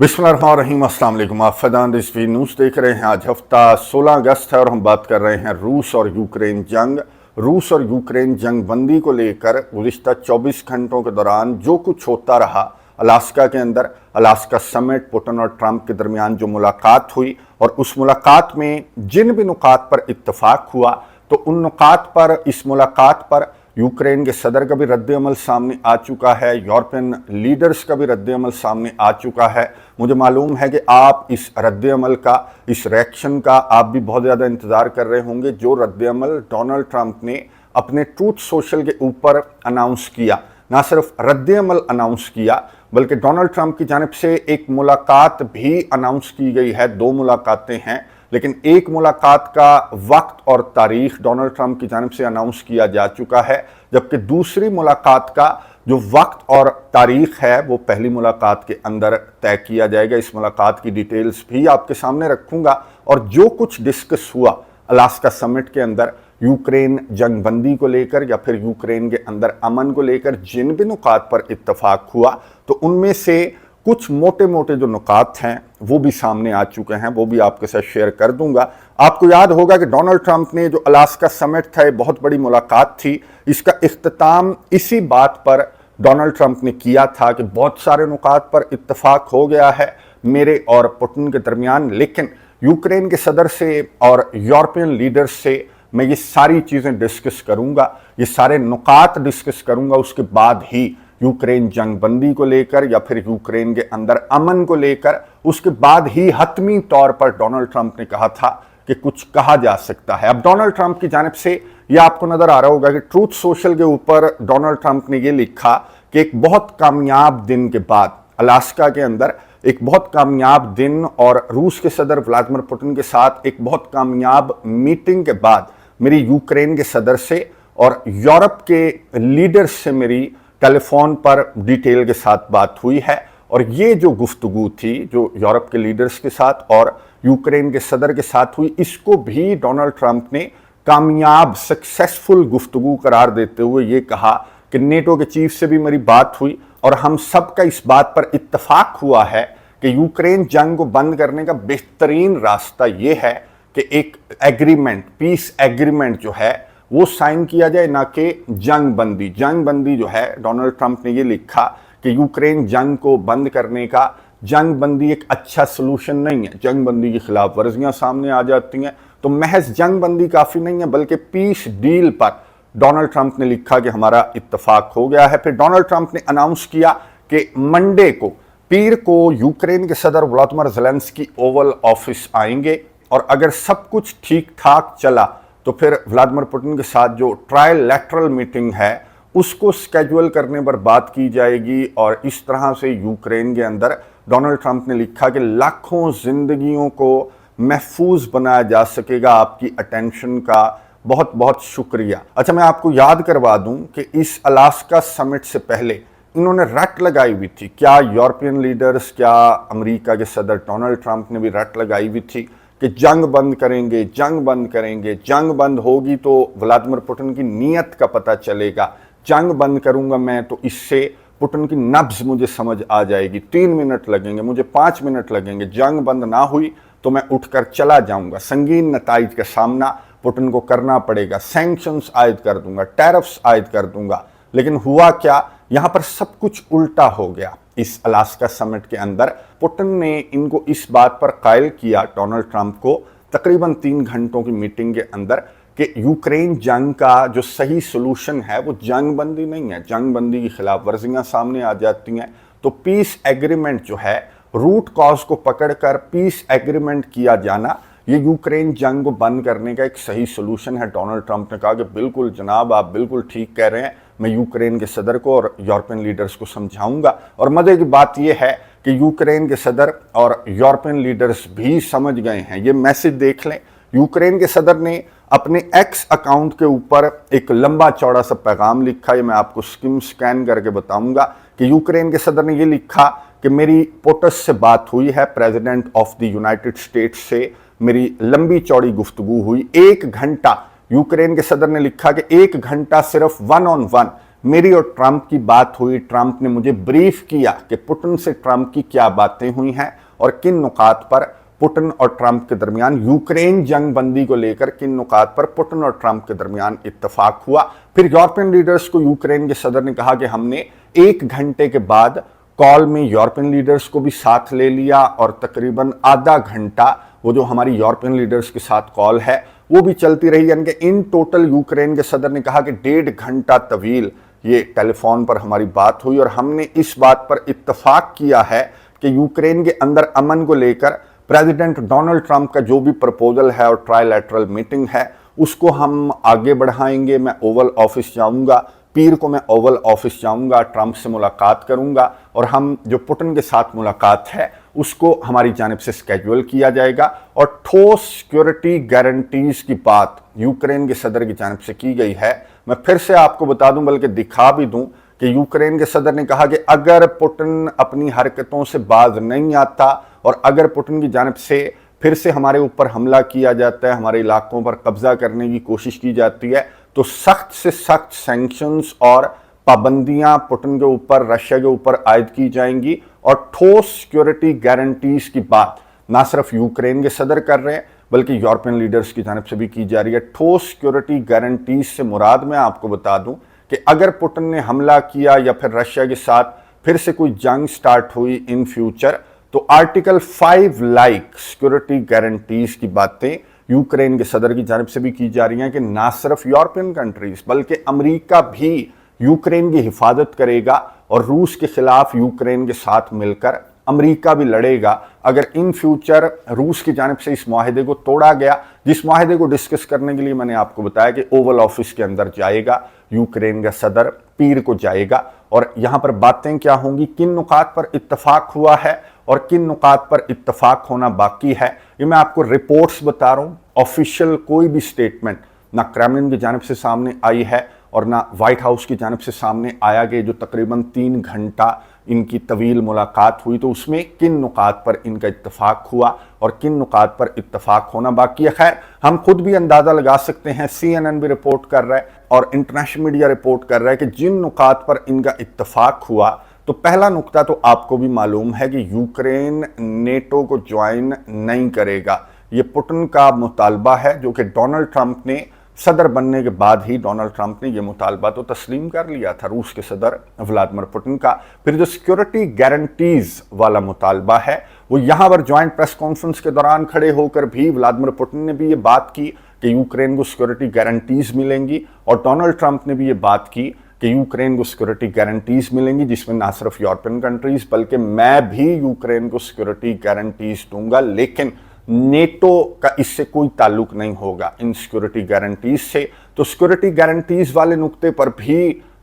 बिस्मिल्लाहिर्रहमानिर्रहीम, अस्सलाम वालेकुम। आप फैज़ान रिजवी न्यूज़ देख रहे हैं। आज हफ्ता 16 अगस्त है और हम बात कर रहे हैं रूस और यूक्रेन जंग। रूस और यूक्रेन जंग बंदी को लेकर गुज़िश्ता 24 घंटों के दौरान जो कुछ होता रहा अलास्का के अंदर, अलास्का समिट, पुतिन और ट्रंप के दरमियान जो मुलाकात हुई और उस मुलाकात में जिन भी नुकात पर इत्तफाक हुआ, तो उन नुकात पर, इस मुलाकात पर यूक्रेन के सदर का भी रद्द-ए-अमल सामने आ चुका है, यूरोपियन लीडर्स का भी रद्द-ए-अमल सामने आ चुका है। मुझे मालूम है कि आप इस रद्द-ए-अमल का, इस रिएक्शन का आप भी बहुत ज़्यादा इंतज़ार कर रहे होंगे, जो रद्द-ए-अमल डोनाल्ड ट्रंप ने अपने ट्रूथ सोशल के ऊपर अनाउंस किया। ना सिर्फ रद्द-ए-अमल अनाउंस किया, बल्कि डोनाल्ड ट्रंप की जानिब से एक मुलाकात भी अनाउंस की गई है। 2 मुलाकातें हैं, लेकिन एक मुलाकात का वक्त और तारीख डोनाल्ड ट्रंप की जानिब से अनाउंस किया जा चुका है, जबकि दूसरी मुलाकात का जो वक्त और तारीख है वो पहली मुलाकात के अंदर तय किया जाएगा। इस मुलाकात की डिटेल्स भी आपके सामने रखूंगा और जो कुछ डिस्कस हुआ अलास्का समिट के अंदर यूक्रेन जंग बंदी को लेकर या फिर यूक्रेन के अंदर अमन को लेकर जिन भी नुकात पर इत्तफाक हुआ, तो उनमें से कुछ मोटे मोटे जो नुकात हैं वो भी सामने आ चुके हैं, वो भी आपके साथ शेयर कर दूंगा। आपको याद होगा कि डोनाल्ड ट्रंप ने जो अलास्का समिट था, ये बहुत बड़ी मुलाकात थी, इसका इख्तिताम इसी बात पर डोनाल्ड ट्रंप ने किया था कि बहुत सारे नुकात पर इत्तफाक हो गया है मेरे और पुतिन के दरमियान, लेकिन यूक्रेन के सदर से और यूरोपियन लीडर्स से मैं ये सारी चीज़ें डिस्कस करूंगा, ये सारे नुकात डिस्कस करूंगा। उसके बाद ही यूक्रेन जंग बंदी को लेकर या फिर यूक्रेन के अंदर अमन को लेकर, उसके बाद ही हतमी तौर पर डोनाल्ड ट्रंप ने कहा था कि कुछ कहा जा सकता है। अब डोनाल्ड ट्रंप की जानिब से यह आपको नजर आ रहा होगा कि ट्रूथ सोशल के ऊपर डोनाल्ड ट्रंप ने यह लिखा कि एक बहुत कामयाब दिन के बाद, अलास्का के अंदर एक बहुत कामयाब दिन और रूस के सदर व्लादिमीर पुतिन के साथ एक बहुत कामयाब मीटिंग के बाद मेरी यूक्रेन के सदर से और यूरोप के लीडर्स से मेरी टेलीफोन पर डिटेल के साथ बात हुई है। और ये जो गुफ्तगू थी, जो यूरोप के लीडर्स के साथ और यूक्रेन के सदर के साथ हुई, इसको भी डोनाल्ड ट्रंप ने कामयाब, सक्सेसफुल गुफ्तगू करार देते हुए ये कहा कि नेटो के चीफ से भी मेरी बात हुई और हम सब का इस बात पर इत्तफाक हुआ है कि यूक्रेन जंग को बंद करने का बेहतरीन रास्ता ये है कि एक एग्रीमेंट, पीस एग्रीमेंट जो है वो साइन किया जाए, ना कि जंग बंदी। जंग बंदी जो है, डोनाल्ड ट्रंप ने ये लिखा कि यूक्रेन जंग को बंद करने का, जंग बंदी एक अच्छा सलूशन नहीं है। जंग बंदी की खिलाफ वर्जियां सामने आ जाती हैं, तो महज जंग बंदी काफ़ी नहीं है, बल्कि पीस डील पर डोनाल्ड ट्रंप ने लिखा कि हमारा इत्तफाक हो गया है। फिर डोनाल्ड ट्रंप ने अनाउंस किया कि मंडे को, पीर को यूक्रेन के सदर व्लादिमीर ज़ेलेंस्की ओवल ऑफिस आएंगे और अगर सब कुछ ठीक ठाक चला तो फिर व्लादिमीर पुतिन के साथ जो ट्रायलैटरल मीटिंग है उसको स्केड्यूल करने पर बात की जाएगी। और इस तरह से यूक्रेन के अंदर डोनाल्ड ट्रंप ने लिखा कि लाखों जिंदगियों को महफूज बनाया जा सकेगा। आपकी अटेंशन का बहुत बहुत शुक्रिया। अच्छा, मैं आपको याद करवा दूं कि इस अलास्का समिट से पहले इन्होंने रट लगाई हुई थी, क्या यूरोपियन लीडर्स, क्या अमेरिका के सदर डोनाल्ड ट्रंप ने भी रट लगाई हुई थी कि जंग बंद करेंगे, जंग बंद करेंगे, जंग बंद होगी तो व्लादिमीर पुतिन की नीयत का पता चलेगा, जंग बंद करूंगा मैं तो इससे पुतिन की नब्ज मुझे समझ आ जाएगी, 3 मिनट लगेंगे, मुझे 5 मिनट लगेंगे, जंग बंद ना हुई तो मैं उठकर चला जाऊंगा, संगीन नताइज का सामना पुतिन को करना पड़ेगा, सैंक्शंस आयद कर दूंगा, टैरिफ्स आयद कर दूंगा। लेकिन हुआ क्या, यहां पर सब कुछ उल्टा हो गया। इस अलास्का समिट के अंदर पुतिन ने इनको इस बात पर कायल किया, डोनाल्ड ट्रंप को, तकरीबन 3 घंटों की मीटिंग के अंदर, कि यूक्रेन जंग का जो सही सोल्यूशन है वो जंग बंदी नहीं है। जंग बंदी की खिलाफ वर्जियां सामने आ जाती हैं, तो पीस एग्रीमेंट जो है, रूट कॉज को पकड़कर पीस एग्रीमेंट किया जाना, ये यूक्रेन जंग को बंद करने का एक सही सोल्यूशन है। डोनाल्ड ट्रंप ने कहा कि बिल्कुल जनाब, आप बिल्कुल ठीक कह रहे हैं, मैं यूक्रेन के सदर को और यूरोपियन लीडर्स को समझाऊंगा। और मजे की बात यह है कि यूक्रेन के सदर और यूरोपियन लीडर्स भी समझ गए हैं। ये मैसेज देख लें, यूक्रेन के सदर ने अपने एक्स अकाउंट के ऊपर एक लंबा चौड़ा सा पैगाम लिखा, ये मैं आपको स्कैन करके बताऊंगा कि यूक्रेन के सदर ने ये लिखा कि मेरी पोटस से बात हुई है, president of the United states से मेरी लंबी चौड़ी गुफ्तगू हुई। 1 घंटा, यूक्रेन के सदर ने लिखा कि 1 घंटा सिर्फ 1 on 1 मेरी और ट्रंप की बात हुई, ट्रंप ने मुझे ब्रीफ किया कि पुतिन से ट्रंप की क्या बातें हुई हैं और किन नुकात पर पुतिन और ट्रंप के दरमियान यूक्रेन जंग बंदी को लेकर किन नुकात पर पुतिन और ट्रंप के दरमियान इत्तफाक हुआ। फिर यूरोपियन लीडर्स को यूक्रेन के सदर ने कहा कि हमने 1 घंटे के बाद कॉल में यूरोपियन लीडर्स को भी साथ ले लिया और तकरीबन आधा घंटा वो जो हमारी यूरोपियन लीडर्स के साथ कॉल है वो भी चलती रही। यानी कि इन टोटल यूक्रेन के सदर ने कहा कि 1.5 घंटा तवील ये टेलीफोन पर हमारी बात हुई और हमने इस बात पर इत्तफाक किया है कि यूक्रेन के अंदर अमन को लेकर प्रेसिडेंट डोनाल्ड ट्रंप का जो भी प्रपोजल है और ट्राइलैटरल मीटिंग है उसको हम आगे बढ़ाएंगे। मैं ओवल ऑफिस जाऊंगा, पीर को मैं ओवल ऑफिस जाऊंगा, ट्रंप से मुलाकात करूंगा और हम जो पुतिन के साथ मुलाकात है उसको हमारी जानिब से स्केड्यूल किया जाएगा। और ठोस सिक्योरिटी गारंटीज की बात यूक्रेन के सदर की जानिब से की गई है। मैं फिर से आपको बता दूं, बल्कि दिखा भी दूं कि यूक्रेन के सदर ने कहा कि अगर पुतिन अपनी हरकतों से बाज नहीं आता और अगर पुतिन की जानिब से फिर से हमारे ऊपर हमला किया जाता है, हमारे इलाकों पर कब्जा करने की कोशिश की जाती है, तो सख्त से सख्त सैंक्शंस और पाबंदियां पुतिन के ऊपर, रशिया के ऊपर आयद की जाएंगी। और ठोस सिक्योरिटी गारंटीज की बात ना सिर्फ यूक्रेन के सदर कर रहे हैं बल्कि यूरोपियन लीडर्स की जानिब से भी की जा रही है। ठोस सिक्योरिटी गारंटीज से मुराद मैं आपको बता दूं कि अगर पुतिन ने हमला किया या फिर रशिया के साथ फिर से कोई जंग स्टार्ट हुई इन फ्यूचर, तो आर्टिकल 5 लाइक सिक्योरिटी गारंटीज की बातें यूक्रेन के सदर की जानिब से भी की जा रही हैं कि ना सिर्फ यूरोपियन कंट्रीज बल्कि अमेरिका भी यूक्रेन की हिफाजत करेगा और रूस के खिलाफ यूक्रेन के साथ मिलकर अमेरिका भी लड़ेगा अगर इन फ्यूचर रूस की जानिब से इस माहिदे को तोड़ा गया। जिस माहिदे को डिस्कस करने के लिए मैंने आपको बताया कि ओवल ऑफिस के अंदर जाएगा यूक्रेन का सदर, पीर को जाएगा और यहां पर बातें क्या होंगी, किन नुकात पर इत्तफाक हुआ है और किन नुकात पर इत्तफाक होना बाकी है, ये मैं आपको रिपोर्ट्स बता रहा हूं। ऑफिशियल कोई भी स्टेटमेंट ना क्रेमलिन की जानिब से सामने आई है और ना व्हाइट हाउस की जानिब से सामने आया कि जो तकरीबन 3 घंटा इनकी तवील मुलाकात हुई तो उसमें किन नुकात पर इनका इत्तफाक हुआ और किन नुकात पर इत्तफाक होना बाकी है। खैर, हम खुद भी अंदाज़ा लगा सकते हैं, CNN भी रिपोर्ट कर रहा है और इंटरनेशनल मीडिया रिपोर्ट कर रहा है कि जिन नुकात पर इनका इत्तफाक हुआ, तो पहला नुकता तो आपको भी मालूम है कि यूक्रेन नेटो को ज्वाइन नहीं करेगा। ये पुतिन का मुतालबा है जो कि डोनाल्ड ट्रंप ने सदर बनने के बाद ही डोनाल्ड ट्रंप ने यह मुतालबा तो तस्लीम कर लिया था रूस के सदर व्लादिमीर पुतिन का। फिर जो सिक्योरिटी गारंटीज वाला मुतालबा है वो यहाँ पर ज्वाइंट प्रेस कॉन्फ्रेंस के दौरान खड़े होकर भी व्लादिमीर पुतिन ने भी ये बात की कि यूक्रेन को सिक्योरिटी गारंटीज मिलेंगी और डोनाल्ड ट्रंप ने भी ये बात की कि यूक्रेन को सिक्योरिटी गारंटीज मिलेंगी जिसमें ना सिर्फ यूरोपियन कंट्रीज बल्कि मैं भी यूक्रेन को सिक्योरिटी गारंटीज दूंगा, लेकिन नेटो का इससे कोई ताल्लुक नहीं होगा इन सिक्योरिटी गारंटीज से। तो सिक्योरिटी गारंटीज वाले नुक्ते पर भी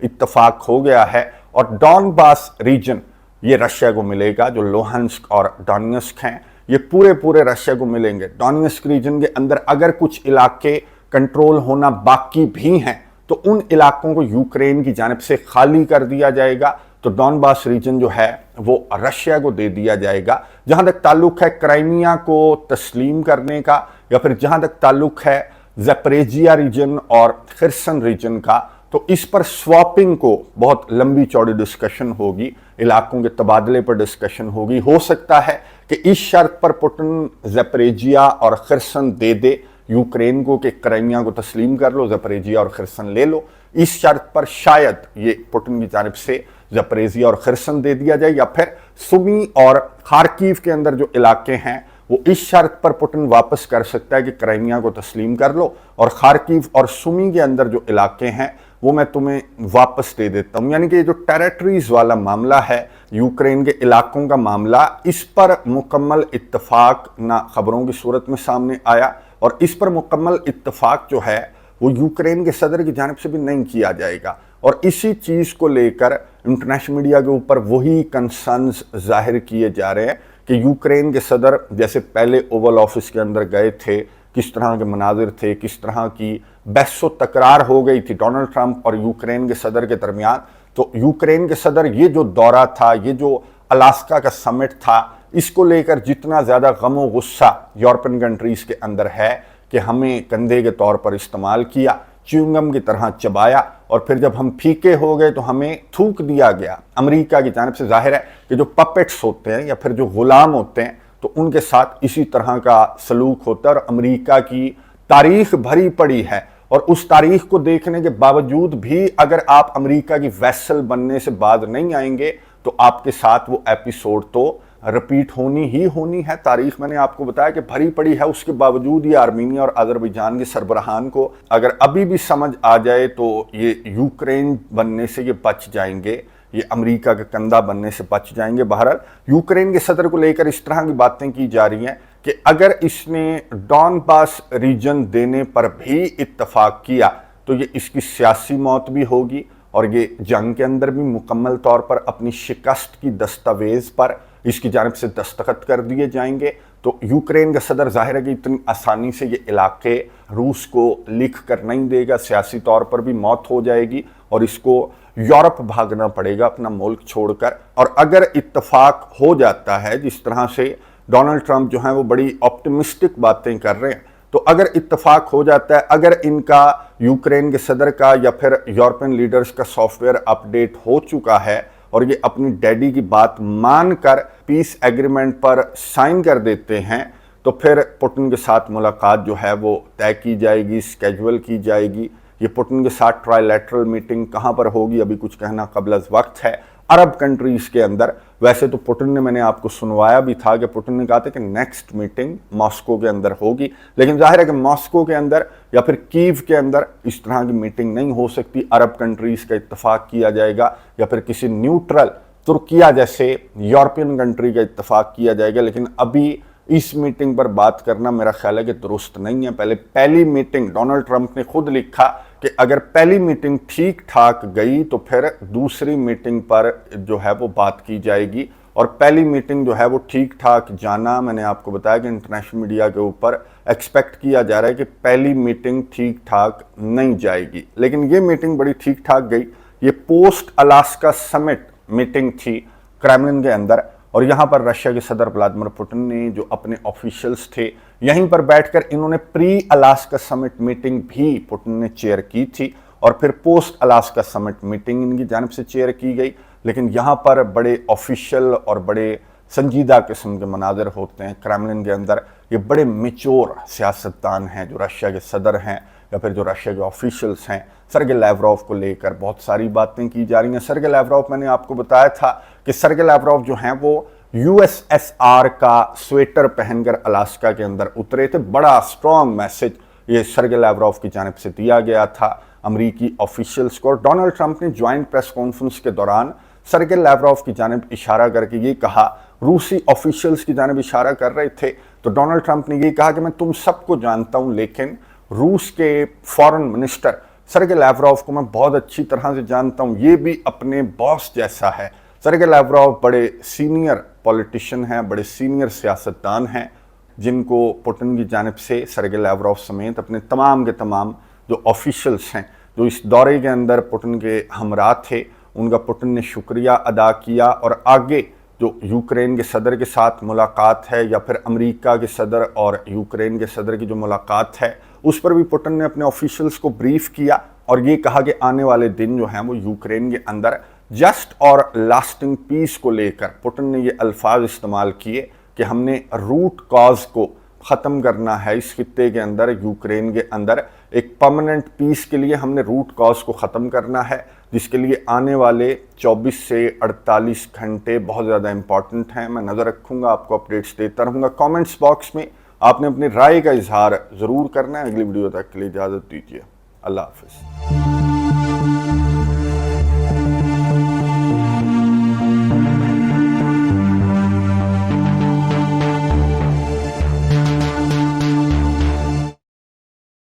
इत्तफाक हो गया है और डॉनबास रीजन ये रशिया को मिलेगा। जो लुहांस्क और डोनेट्स्क हैं ये पूरे रशिया को मिलेंगे। डोनेट्स्क रीजन के अंदर अगर कुछ इलाके कंट्रोल होना बाकी भी हैं तो उन इलाकों को यूक्रेन की जानिब से खाली कर दिया जाएगा। तो डॉनबास रीजन जो है वो रशिया को दे दिया जाएगा। जहां तक ताल्लुक है क्राइमिया को तस्लीम करने का या फिर जहां तक ताल्लुक है ज़ैपोरिज़िया रीजन और खिर्सन रीजन का, तो इस पर स्वैपिंग को बहुत लंबी चौड़ी डिस्कशन होगी, इलाकों के तबादले पर डिस्कशन होगी। हो सकता है कि इस शर्त पर पुतिन ज़ैपोरिज़िया और खिर्सन दे दे यूक्रेन को कि क्राइमिया को तस्लीम कर लो, ज़ैपोरिज़िया और खिर्सन ले लो। इस शर्त पर शायद ये पुतिन की जानिब से ज़ैपोरिज़िया और खिर्सन दे दिया जाए या फिर सुमी और खार्किव के अंदर जो इलाके हैं वो इस शर्त पर पुतिन वापस कर सकता है कि क्राइमिया को तस्लीम कर लो और खार्किव और सुमी के अंदर जो इलाके हैं वो मैं तुम्हें वापस दे देता हूं। यानी कि ये जो टेरिटरीज वाला मामला है, यूक्रेन के इलाकों का मामला, इस पर मुकम्मल इत्तफाक ना खबरों की सूरत में सामने आया और इस पर मुकम्मल इत्तफाक जो है वो यूक्रेन के सदर की जानिब से भी नहीं किया जाएगा। और इसी चीज़ को लेकर इंटरनेशनल मीडिया के ऊपर वही कंसर्न्स जाहिर किए जा रहे हैं कि यूक्रेन के सदर जैसे पहले ओवल ऑफिस के अंदर गए थे, किस तरह के मनाजिर थे, किस तरह की बहस व तकरार हो गई थी डोनाल्ड ट्रंप और यूक्रेन के सदर के दरमियान। तो यूक्रेन के सदर ये जो दौरा था, ये जो अलास्का का समिट था, इसको लेकर जितना ज़्यादा गम व गुस्सा यूरोपियन कंट्रीज़ के अंदर है कि हमें कंधे के तौर पर इस्तेमाल किया, च्युइंगम की तरह चबाया और फिर जब हम फीके हो गए तो हमें थूक दिया गया अमेरिका की जानिब से। जाहिर है कि जो पपेट्स होते हैं या फिर जो गुलाम होते हैं तो उनके साथ इसी तरह का सलूक होता है। और अमेरिका की तारीख भरी पड़ी है और उस तारीख को देखने के बावजूद भी अगर आप अमेरिका की वैसल बनने से बाज नहीं आएंगे तो आपके साथ वो एपिसोड तो रिपीट होनी ही होनी है। तारीख मैंने आपको बताया कि भरी पड़ी है, उसके बावजूद ये आर्मीनिया और अजरबैजान के सरबराहान को अगर अभी भी समझ आ जाए तो ये यूक्रेन बनने से ये बच जाएंगे, ये अमेरिका का कंधा बनने से बच जाएंगे। बहरहाल यूक्रेन के सदर को लेकर इस तरह की बातें की जा रही हैं कि अगर इसने डॉनबास रीजन देने पर भी इत्तफाक किया तो ये इसकी सियासी मौत भी होगी और ये जंग के अंदर भी मुकम्मल तौर पर अपनी शिकस्त की दस्तावेज पर इसकी जानिब से दस्तखत कर दिए जाएंगे। तो यूक्रेन का सदर जाहिर है कि इतनी आसानी से ये इलाके रूस को लिख कर नहीं देगा, सियासी तौर पर भी मौत हो जाएगी और इसको यूरोप भागना पड़ेगा अपना मुल्क छोड़कर। और अगर इत्तफाक हो जाता है, जिस तरह से डोनाल्ड ट्रंप जो है वो बड़ी ऑप्टिमिस्टिक बातें कर रहे हैं, तो अगर इत्तफाक हो जाता है, अगर इनका यूक्रेन के सदर का या फिर यूरोपियन लीडर्स का सॉफ्टवेयर अपडेट हो चुका है और ये अपनी डैडी की बात मानकर पीस एग्रीमेंट पर साइन कर देते हैं, तो फिर पुतिन के साथ मुलाकात जो है वो तय की जाएगी, स्केड्यूल की जाएगी। ये पुतिन के साथ ट्राइलैटरल मीटिंग कहाँ पर होगी अभी कुछ कहना कबल अज़ वक्त है। अरब कंट्रीज़ के अंदर वैसे तो पुतिन ने, मैंने आपको सुनवाया भी था कि पुतिन ने कहा था कि नेक्स्ट मीटिंग मॉस्को के अंदर होगी, लेकिन जाहिर है कि मॉस्को के अंदर या फिर कीव के अंदर इस तरह की मीटिंग नहीं हो सकती। अरब कंट्रीज़ का इत्तफाक किया जाएगा या फिर किसी न्यूट्रल तुर्किया जैसे यूरोपियन कंट्री का इत्तफाक किया जाएगा। लेकिन अभी इस मीटिंग पर बात करना मेरा ख्याल है कि दुरुस्त नहीं है। पहले पहली मीटिंग, डोनाल्ड ट्रंप ने खुद लिखा कि अगर पहली मीटिंग ठीक ठाक गई तो फिर दूसरी मीटिंग पर जो है वो बात की जाएगी। और पहली मीटिंग जो है वो ठीक ठाक जाना, मैंने आपको बताया कि इंटरनेशनल मीडिया के ऊपर एक्सपेक्ट किया जा रहा है कि पहली मीटिंग ठीक ठाक नहीं जाएगी, लेकिन ये मीटिंग बड़ी ठीक ठाक गई। ये पोस्ट अलास्का समिट मीटिंग थी क्रेमलिन के अंदर और यहाँ पर रशिया के सदर व्लादिमीर पुतिन ने जो अपने ऑफिशियल्स थे यहीं पर बैठकर इन्होंने प्री अलास्का समिट मीटिंग भी पुतिन ने चेयर की थी और फिर पोस्ट अलास्का समिट मीटिंग इनकी जानिब से चेयर की गई। लेकिन यहाँ पर बड़े ऑफिशियल और बड़े संजीदा किस्म के मनाजर होते हैं क्रेमलिन के अंदर। ये बड़े मेच्योर सियासतदान हैं जो रशिया के सदर हैं या फिर जो रशिया के ऑफिशियल्स हैं। सर्गे लैवरोव को लेकर बहुत सारी बातें की जा रही हैं। सर्गे लैवरोव, मैंने आपको बताया था कि सर्गे लैवरोव जो हैं वो यूएसएसआर का स्वेटर पहनकर अलास्का के अंदर उतरे थे। बड़ा स्ट्रॉन्ग मैसेज ये सर्गे लैवरोव की जानिब से दिया गया था अमरीकी ऑफिशियल्स को। डोनाल्ड ट्रंप ने ज्वाइंट प्रेस कॉन्फ्रेंस के दौरान सर्गे लैवरोव की जानिब इशारा करके ये कहा, रूसी ऑफिशियल्स की जानिब इशारा कर रहे थे तो डोनाल्ड ट्रंप ने ये कहा कि मैं तुम सबको जानता हूं लेकिन रूस के फॉरेन मिनिस्टर सर्गे लैवरोव को मैं बहुत अच्छी तरह से जानता हूं, ये भी अपने बॉस जैसा है। सर्गे लैवरोव बड़े सीनियर पॉलिटिशियन हैं, बड़े सीनियर सियासतदान हैं जिनको पुतिन की जानिब से सर्गे लैवरोव समेत अपने तमाम के तमाम जो ऑफिशियल्स हैं जो इस दौरे के अंदर पुतिन के हमरा थे उनका पुतिन ने शुक्रिया अदा किया। और आगे जो यूक्रेन के सदर के साथ मुलाकात है या फिर अमेरिका के सदर और यूक्रेन के सदर की जो मुलाकात है उस पर भी पुतिन ने अपने ऑफिशियल्स को ब्रीफ किया और ये कहा कि आने वाले दिन जो हैं वो यूक्रेन के अंदर जस्ट और लास्टिंग पीस को लेकर पुतिन ने ये अल्फाज इस्तेमाल किए कि हमने रूट कॉज को ख़त्म करना है इस खित्ते के अंदर, यूक्रेन के अंदर एक परमानेंट पीस के लिए हमने रूट कॉज को ख़त्म करना है, जिसके लिए आने वाले 24 से 48 घंटे बहुत ज़्यादा इंपॉर्टेंट हैं। मैं नज़र रखूँगा, आपको अपडेट्स देता रहूँगा। कमेंट्स बॉक्स में आपने अपनी राय का इजहार ज़रूर करना है। अगली वीडियो तक के लिए इजाज़त दीजिए। अल्लाह हाफ़िज़।